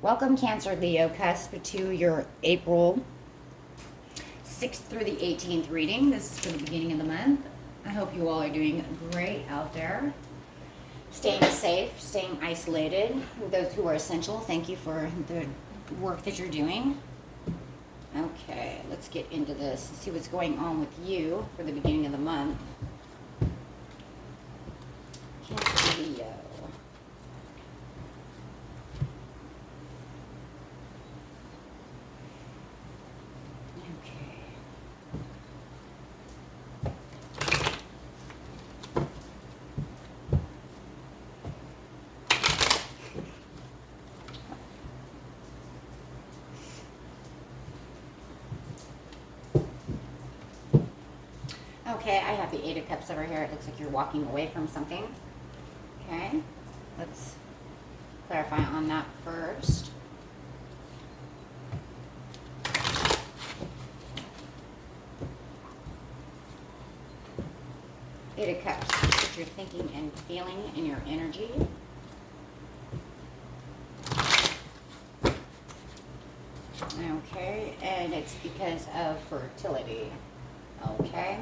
Welcome, Cancer, Leo, Cusp, to your April 6th through the 18th reading. This is for the beginning of the month. I hope you all are doing great out there. Staying safe, staying isolated. Those who are essential, thank you for the work that you're doing. Okay, let's get into this and see what's going on with you for the beginning of the month. Cancer, Leo. Okay, I have the Eight of Cups over here. It looks like you're walking away from something. Okay, let's clarify on that first. Eight of Cups, what you're thinking and feeling in your energy. Okay, and it's because of fertility. Okay.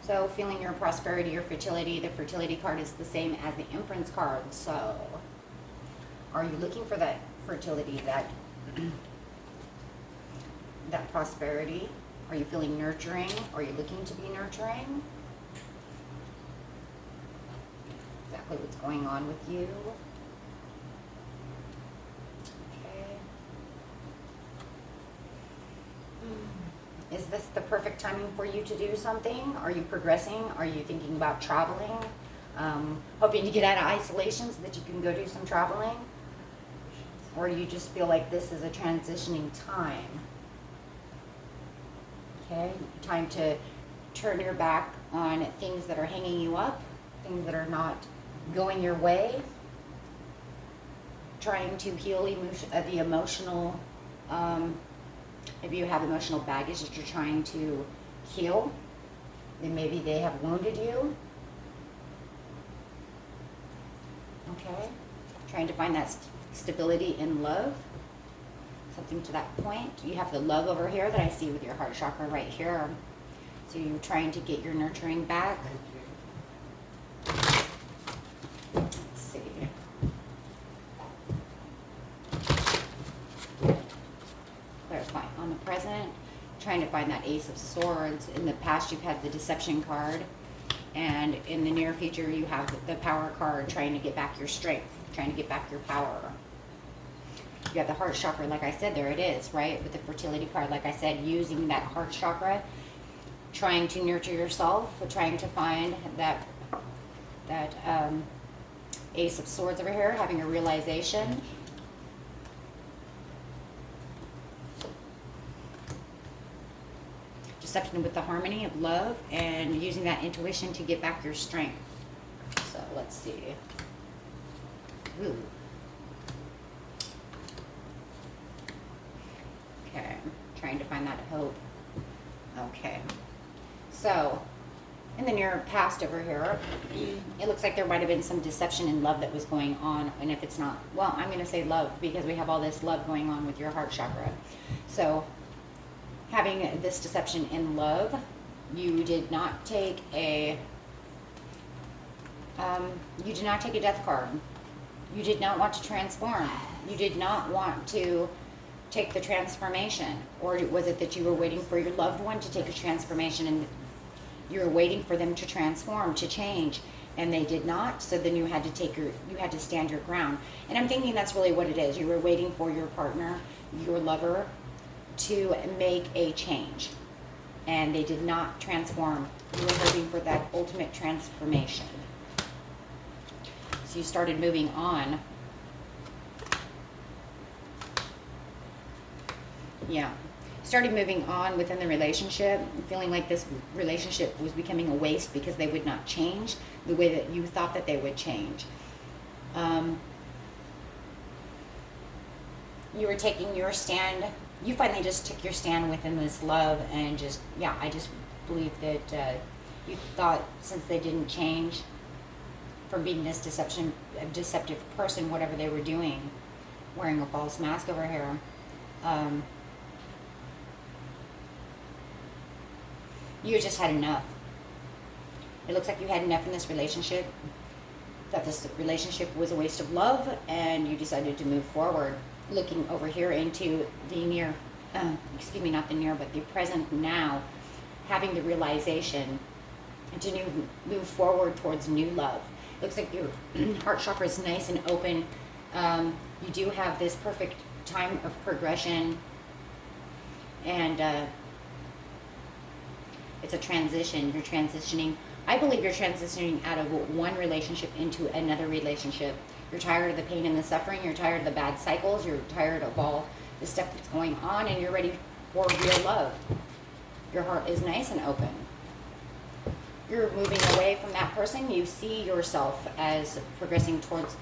So feeling your prosperity, your fertility, the fertility card is the same as the Empress card. So are you looking for that fertility, that prosperity? Are you feeling nurturing? Are you looking to be nurturing? Exactly what's going on with you. Is this the perfect timing for you to do something? Are you progressing? Are you thinking about traveling? Hoping to get out of isolation so that you can go do some traveling? Or do you just feel like this is a transitioning time? Okay, time to turn your back on things that are hanging you up, things that are not going your way. Trying to heal the emotional, maybe you have emotional baggage that you're trying to heal. Then maybe they have wounded you. Okay. Trying to find that stability in love. Something to that point. You have the love over here that I see with your heart chakra right here. So you're trying to get your nurturing back. Let's see. Clarify on the present, trying to find that Ace of Swords. In the past, you've had the Deception card, and in the near future, you have the Power card, trying to get back your strength, trying to get back your power. You have the heart chakra, like I said, there it is, right? With the fertility card, like I said, using that heart chakra, trying to nurture yourself, trying to find that Ace of Swords over here, having a realization. Deception with the harmony of love, and using that intuition to get back your strength. So let's see. Ooh. Okay, trying to find that hope. Okay, so in the near past over here, it looks like there might have been some deception in love that was going on. And if it's not, well, I'm going to say love, because we have all this love going on with your heart chakra. So having this deception in love, you did not take a death card. You did not want to transform. You did not want to take the transformation. Or was it that you were waiting for your loved one to take a transformation, and you were waiting for them to transform, to change, and they did not? So then you had to stand your ground. And I'm thinking that's really what it is. You were waiting for your partner, your lover, to make a change, and they did not transform. You were hoping for that ultimate transformation. So you started moving on. Yeah. Started moving on within the relationship, feeling like this relationship was becoming a waste because they would not change the way that you thought that they would change. You were taking your stand. You finally just took your stand within this love, and just, yeah, I just believe that you thought, since they didn't change from being this deceptive person, whatever they were doing, wearing a false mask over here. Um, you just had enough. It looks like you had enough in this relationship, that this relationship was a waste of love, and you decided to move forward. Looking over here into the near, excuse me, not the near, but the present now, having the realization to move forward towards new love. Looks like your heart chakra is nice and open. You do have this perfect time of progression, and it's a transition. You're transitioning. I believe you're transitioning out of one relationship into another relationship. You're tired of the pain and the suffering. You're tired of the bad cycles. You're tired of all the stuff that's going on, and you're ready for real love. Your heart is nice and open. You're moving away from that person. You see yourself as progressing towards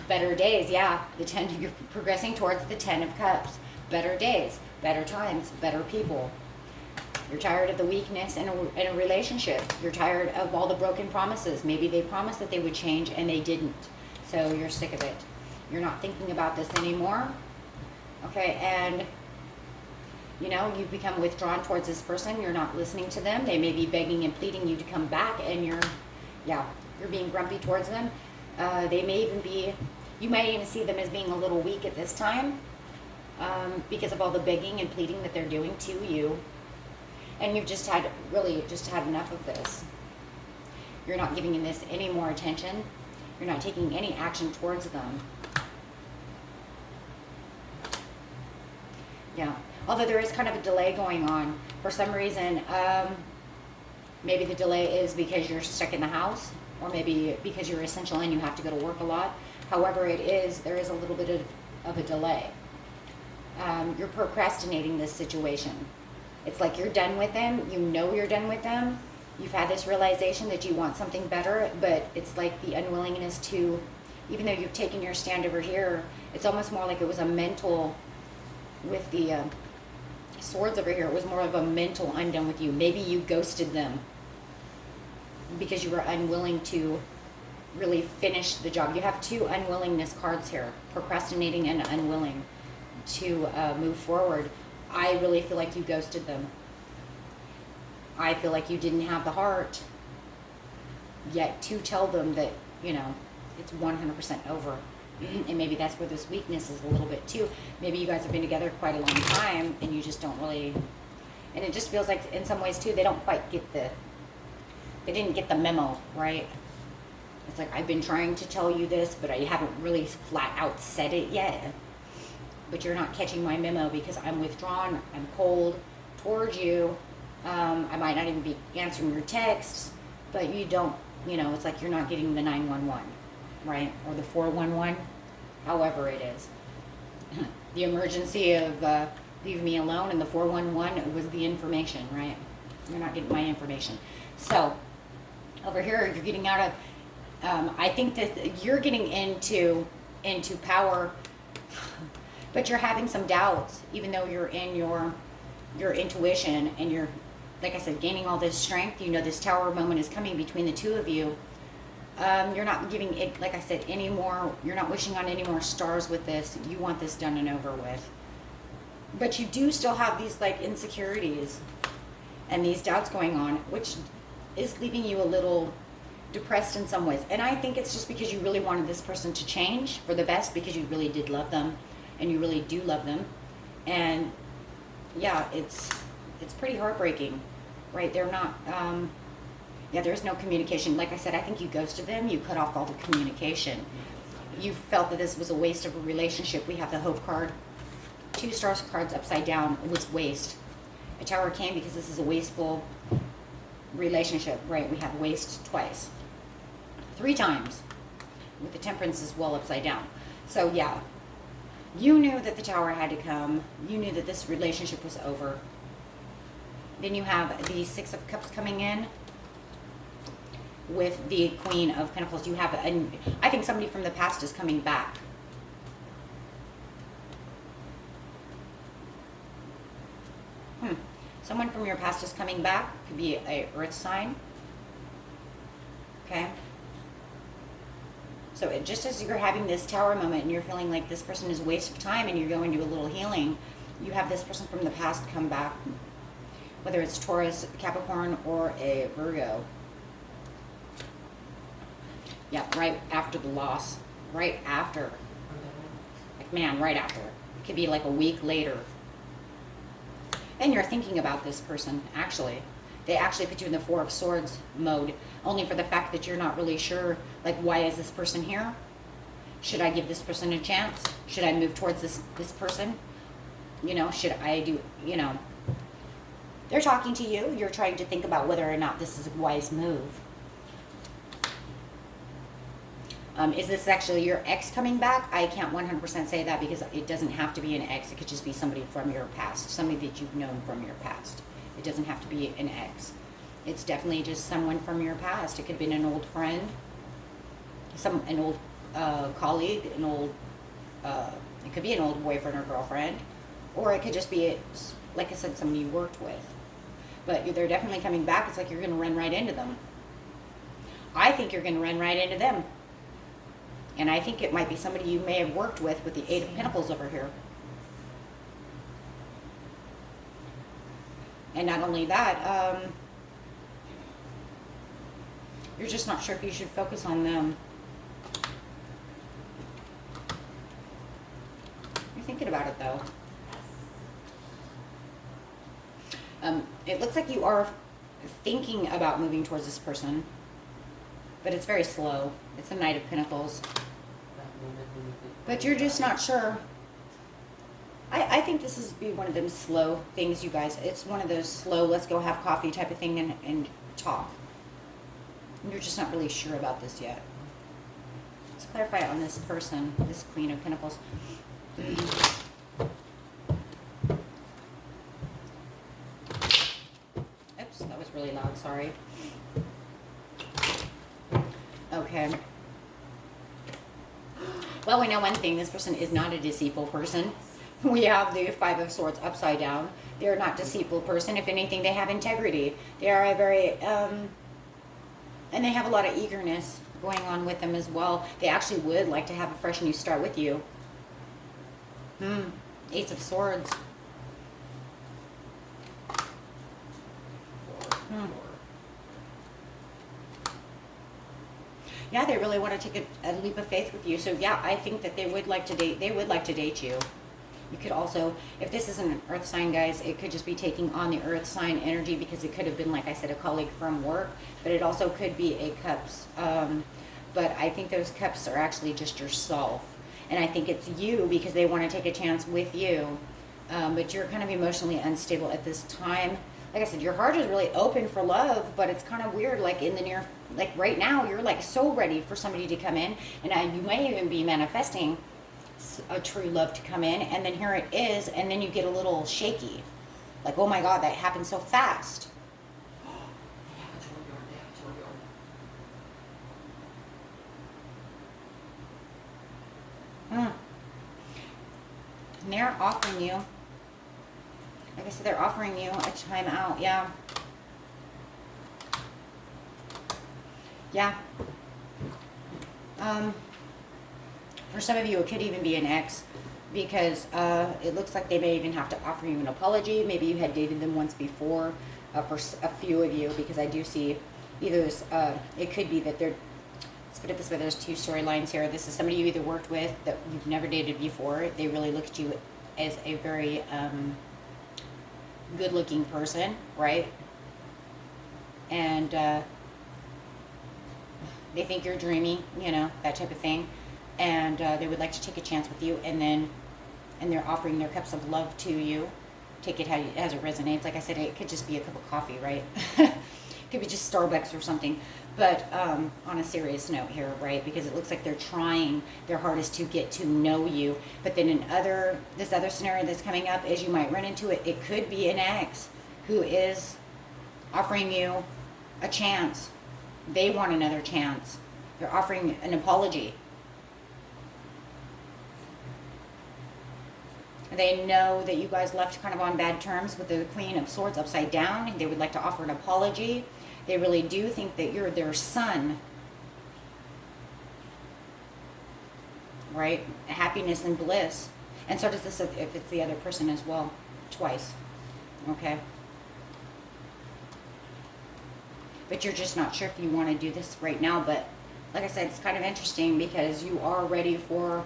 better days. Yeah, you're progressing towards the 10 of Cups. Better days, better times, better people. You're tired of the weakness in a relationship. You're tired of all the broken promises. Maybe they promised that they would change and they didn't. So you're sick of it. You're not thinking about this anymore. Okay, and you've become withdrawn towards this person. You're not listening to them. They may be begging and pleading you to come back, and you're being grumpy towards them. They may even be, you might even see them as being a little weak at this time, because of all the begging and pleading that they're doing to you. And you've just had enough of this. You're not giving this any more attention. You're not taking any action towards them. Yeah. Although there is kind of a delay going on. For some reason, maybe the delay is because you're stuck in the house, or maybe because you're essential and you have to go to work a lot. However it is, there is a little bit of a delay. You're procrastinating this situation. It's like you're done with them. You know you're done with them. You've had this realization that you want something better, but it's like the unwillingness to, even though you've taken your stand over here, it's almost more like it was a mental, with the swords over here, it was more of a mental, I'm done with you. Maybe you ghosted them because you were unwilling to really finish the job. You have two unwillingness cards here, procrastinating and unwilling to move forward. I really feel like you ghosted them. I feel like you didn't have the heart yet to tell them that, it's 100% over. And maybe that's where this weakness is a little bit too. Maybe you guys have been together quite a long time and you just don't really, and it just feels like in some ways too, they didn't get the memo, right? It's like, I've been trying to tell you this, but I haven't really flat out said it yet. But you're not catching my memo because I'm withdrawn, I'm cold towards you. I might not even be answering your texts, but you don't, it's like you're not getting the 911, right? Or the 411, however it is. The emergency of leave me alone, and the 411 was the information, right? You're not getting my information. So over here, you're getting out of, I think that you're getting into power, but you're having some doubts, even though you're in your intuition and you're, like I said, gaining all this strength. This tower moment is coming between the two of you. You're not giving it, like I said, any more, you're not wishing on any more stars with this. You want this done and over with. But you do still have these like insecurities and these doubts going on, which is leaving you a little depressed in some ways. And I think it's just because you really wanted this person to change for the best, because you really did love them and you really do love them. And yeah, it's pretty heartbreaking, right? They're not, there's no communication. Like I said, I think you ghosted them. You cut off all the communication. You felt that this was a waste of a relationship. We have the Hope card. 2 stars cards upside down. It was waste. A Tower came because this is a wasteful relationship, right? We have waste twice. 3 times with the Temperance as well upside down. So yeah, you knew that the Tower had to come. You knew that this relationship was over. Then you have the 6 of Cups coming in with the Queen of Pentacles. You have, I think somebody from the past is coming back. Someone from your past is coming back. Could be a earth sign. Okay. So just as you're having this tower moment and you're feeling like this person is a waste of time and you're going to a little healing, you have this person from the past come back, whether it's Taurus, Capricorn, or a Virgo. Yeah, right after the loss. Right after. Like, man, right after. It could be like a week later. And you're thinking about this person, actually. They actually put you in the Four of Swords mode, only for the fact that you're not really sure, like, why is this person here? Should I give this person a chance? Should I move towards this person? You know, should I do, you know. They're talking to you. You're trying to think about whether or not this is a wise move. Is this actually your ex coming back? I can't 100% say that because it doesn't have to be an ex. It could just be somebody from your past, somebody that you've known from your past. It doesn't have to be an ex. It's definitely just someone from your past. It could have been an old friend, an old colleague, it could be an old boyfriend or girlfriend, or it could just be, like I said, somebody you worked with. But they're definitely coming back. It's like you're going to run right into them. I think you're going to run right into them. And I think it might be somebody you may have worked with the Eight of Pentacles over here. And not only that, you're just not sure if you should focus on them. You're thinking about it, though. It looks like you are thinking about moving towards this person, but it's very slow. It's the Knight of Pentacles. But you're just not sure. I think this is be one of them slow things, you guys. It's one of those slow, let's go have coffee type of thing and talk. And you're just not really sure about this yet. Let's clarify on this person, this Queen of Pentacles. Oops, that was really loud, sorry. Okay. Well, we know one thing. This person is not a deceitful person. We have the Five of Swords upside down. They're not a deceitful person. If anything, they have integrity. They are a very, and they have a lot of eagerness going on with them as well. They actually would like to have a fresh new start with you. Ace of Swords. Yeah, they really want to take a leap of faith with you. So yeah, I think that they would like to date. They would like to date you. You could also, if this isn't an earth sign, guys, it could just be taking on the earth sign energy because it could have been, like I said, a colleague from work, but it also could be a cups. But I think those cups are actually just yourself. And I think it's you because they want to take a chance with you. But you're kind of emotionally unstable at this time. Like I said, your heart is really open for love, but it's kind of weird, like in the near, like right now, you're like so ready for somebody to come in, and you may even be manifesting a true love to come in, and then here it is, and then you get a little shaky. Like, oh my God, that happened so fast. And they're offering you, like I said, they're offering you a time out. Yeah. Yeah. For some of you, it could even be an ex because it looks like they may even have to offer you an apology. Maybe you had dated them once before. For a few of you, because I do see either this, it could be that they're, let's put it this way, there's two storylines here. This is somebody you either worked with that you've never dated before. They really look at you as a very good-looking person, right? And they think you're dreamy, you know, that type of thing. And they would like to take a chance with you, and they're offering their cups of love to you. Take it as it resonates. Like I said, it could just be a cup of coffee, right? It could be just Starbucks or something. But on a serious note here, right? Because it looks like they're trying their hardest to get to know you. But then this other scenario that's coming up is you might run into it. It could be an ex who is offering you a chance. They want another chance. They're offering an apology. They know that you guys left kind of on bad terms with the Queen of Swords upside down. They would like to offer an apology. They really do think that you're their son. right? Happiness and bliss. And so does this if it's the other person as well, twice, okay? But you're just not sure if you want to do this right now. But like I said, it's kind of interesting because you are ready for,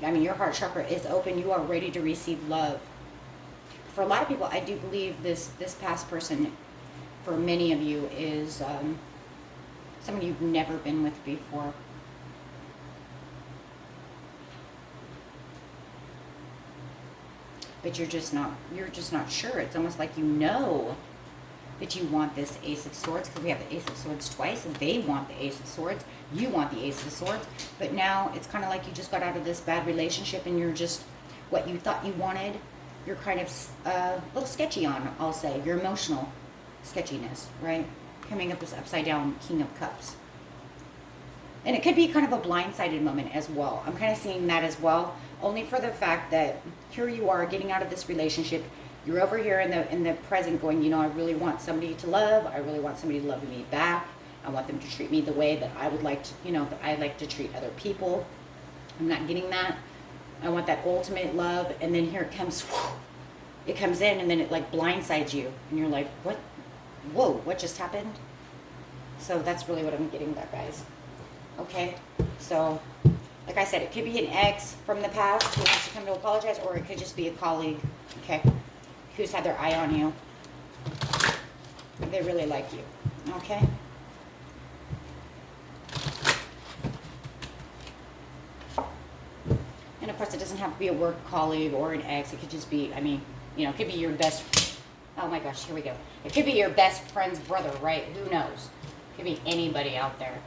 I mean, your heart chakra is open. You are ready to receive love. For a lot of people, I do believe this past person, for many of you, is someone you've never been with before. But you're just not sure. It's almost like you know that you want this Ace of Swords, because we have the Ace of Swords twice, and they want the Ace of Swords. You want the Ace of Swords. But now it's kind of like you just got out of this bad relationship, and you're just, what you thought you wanted, you're kind of a little sketchy on, I'll say. Your emotional sketchiness, right? Coming up as upside down King of Cups. And it could be kind of a blindsided moment as well. I'm kind of seeing that as well, only for the fact that here you are getting out of this relationship. You're over here in the present going, you know, I really want somebody to love. I really want somebody to love me back. I want them to treat me the way that I would like to, you know, that I like to treat other people. I'm not getting that. I want that ultimate love. And then here it comes, it comes in, and then it like blindsides you. And you're like, what? Whoa, what just happened? So that's really what I'm getting there, guys. Okay, so like I said, it could be an ex from the past who wants to come to apologize, or it could just be a colleague, okay, who's had their eye on you. They really like you, okay? And of course, it doesn't have to be a work colleague or an ex. It could just be, I mean, you know, it could be your best, oh my gosh, here we go. It could be your best friend's brother, right? Who knows? It could be anybody out there.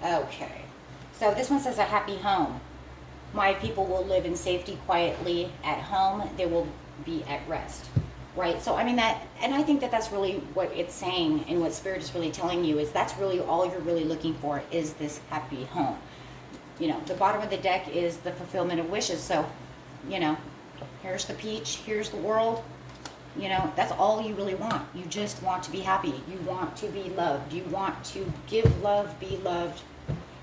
Okay, so this one says a happy home. My people will live in safety quietly at home. They will be at rest, right? So I mean that, and I think that that's really what it's saying, and what Spirit is really telling you is that's really all you're really looking for is this happy home. You know, the bottom of the deck is the fulfillment of wishes. So, you know, here's the peach, here's the world. You know, that's all you really want. You just want to be happy. You want to be loved. You want to give love, be loved.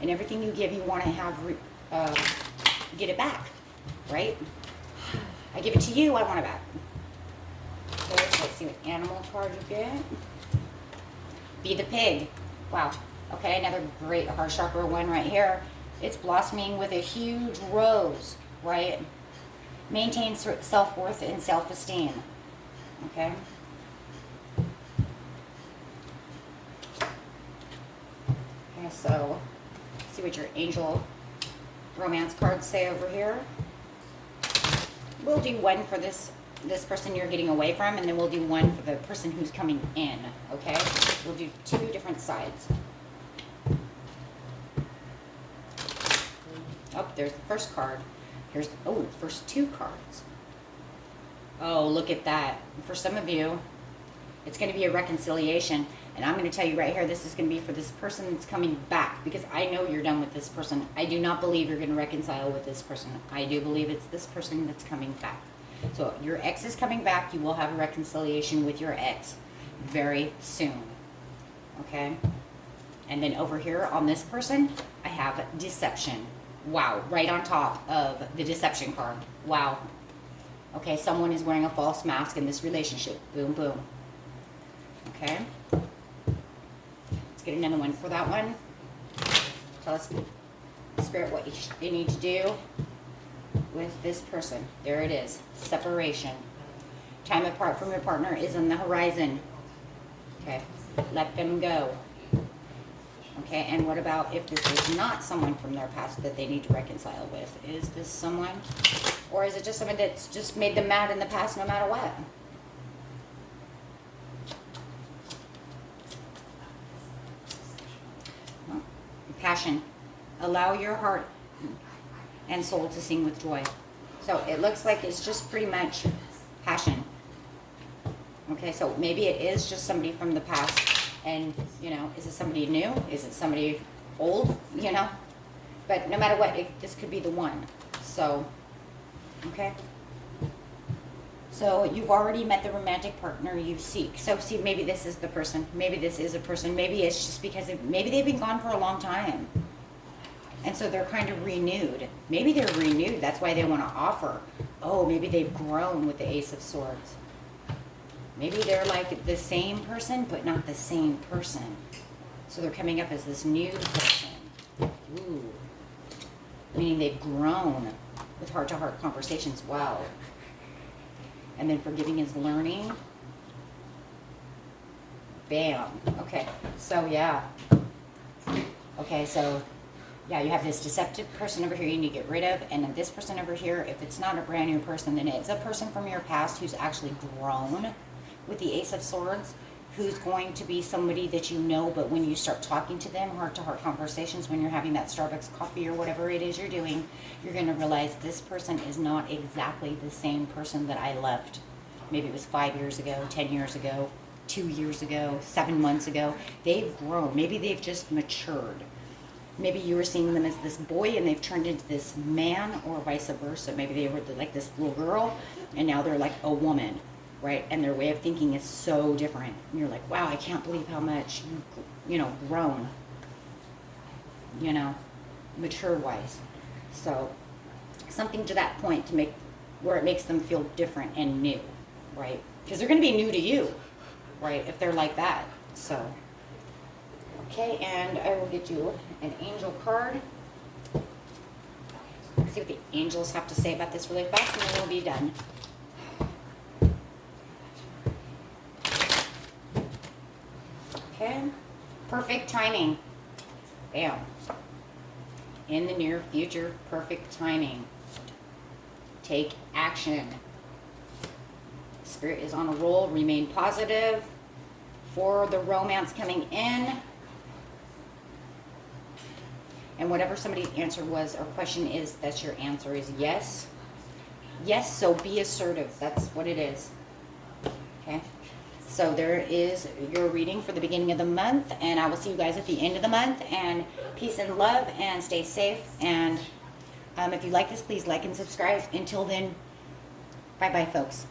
And everything you give, you want to have, get it back, right? I give it to you, I want it back. Okay, so let's see what animal card you get. Be the pig. Wow. Okay, another great heart chakra one right here. It's blossoming with a huge rose, right? Maintain self-worth and self-esteem. Okay. Okay, so see what your angel romance cards say over here. We'll do one for this person you're getting away from, and then we'll do one for the person who's coming in, okay? We'll do two different sides. Oh, there's the first card. Here's, oh, first two cards. Oh, look at that. For some of you, it's going to be a reconciliation. And I'm going to tell you right here, this is going to be for this person that's coming back, because I know you're done with this person. I do not believe you're going to reconcile with this person. I do believe it's this person that's coming back. So your ex is coming back. You will have a reconciliation with your ex very soon. Okay? And then over here on this person, I have deception. Wow, right on top of the deception card. Wow. Okay, someone is wearing a false mask in this relationship. Boom, boom. Okay? Let's get another one for that one. Tell us, Spirit, what you need to do with this person. There it is. Separation. Time apart from your partner is on the horizon. Okay? Let them go. Okay, and what about if this is not someone from their past that they need to reconcile with? Is this someone? Or is it just someone that's just made them mad in the past no matter what? Well, passion. Allow your heart and soul to sing with joy. So it looks like it's just pretty much passion. Okay, so maybe it is just somebody from the past. And, you know, is it somebody new? Is it somebody old? You know? But no matter what, this could be the one. So, okay? So you've already met the romantic partner you seek. So see, maybe this is the person. Maybe this is a person. Maybe it's just because maybe they've been gone for a long time. And so they're kind of renewed. Maybe they're renewed. That's why they want to offer. Oh, maybe they've grown with the Ace of Swords. Maybe they're like the same person, but not the same person. So they're coming up as this new person. Ooh. Meaning they've grown with heart-to-heart conversations. Wow. And then forgiving is learning. Bam. Okay. So, yeah. Okay, so, yeah, you have this deceptive person over here you need to get rid of. And then this person over here, if it's not a brand new person, then it's a person from your past who's actually grown with the Ace of Swords, who's going to be somebody that you know, but when you start talking to them, heart-to-heart conversations, when you're having that Starbucks coffee or whatever it is you're doing, you're going to realize this person is not exactly the same person that I left. Maybe it was 5 years ago, 10 years ago, 2 years ago, 7 months ago. They've grown. Maybe they've just matured. Maybe you were seeing them as this boy and they've turned into this man, or vice versa. Maybe they were like this little girl and now they're like a woman, right? And their way of thinking is so different. And you're like, wow, I can't believe how much you've, grown, mature-wise. So something to that point to make where it makes them feel different and new, right? Because they're going to be new to you, right, if they're like that. So, okay, and I will get you an angel card. See what the angels have to say about this really fast, and then we'll be done. Okay, perfect timing. Bam. In the near future, perfect timing. Take action. Spirit is on a roll. Remain positive for the romance coming in. And whatever somebody's answer was or question is, that's your answer is yes. Yes, so be assertive. That's what it is. Okay? So there is your reading for the beginning of the month, and I will see you guys at the end of the month. And peace and love, and stay safe. And if you like this, please like and subscribe. Until then, bye-bye, folks.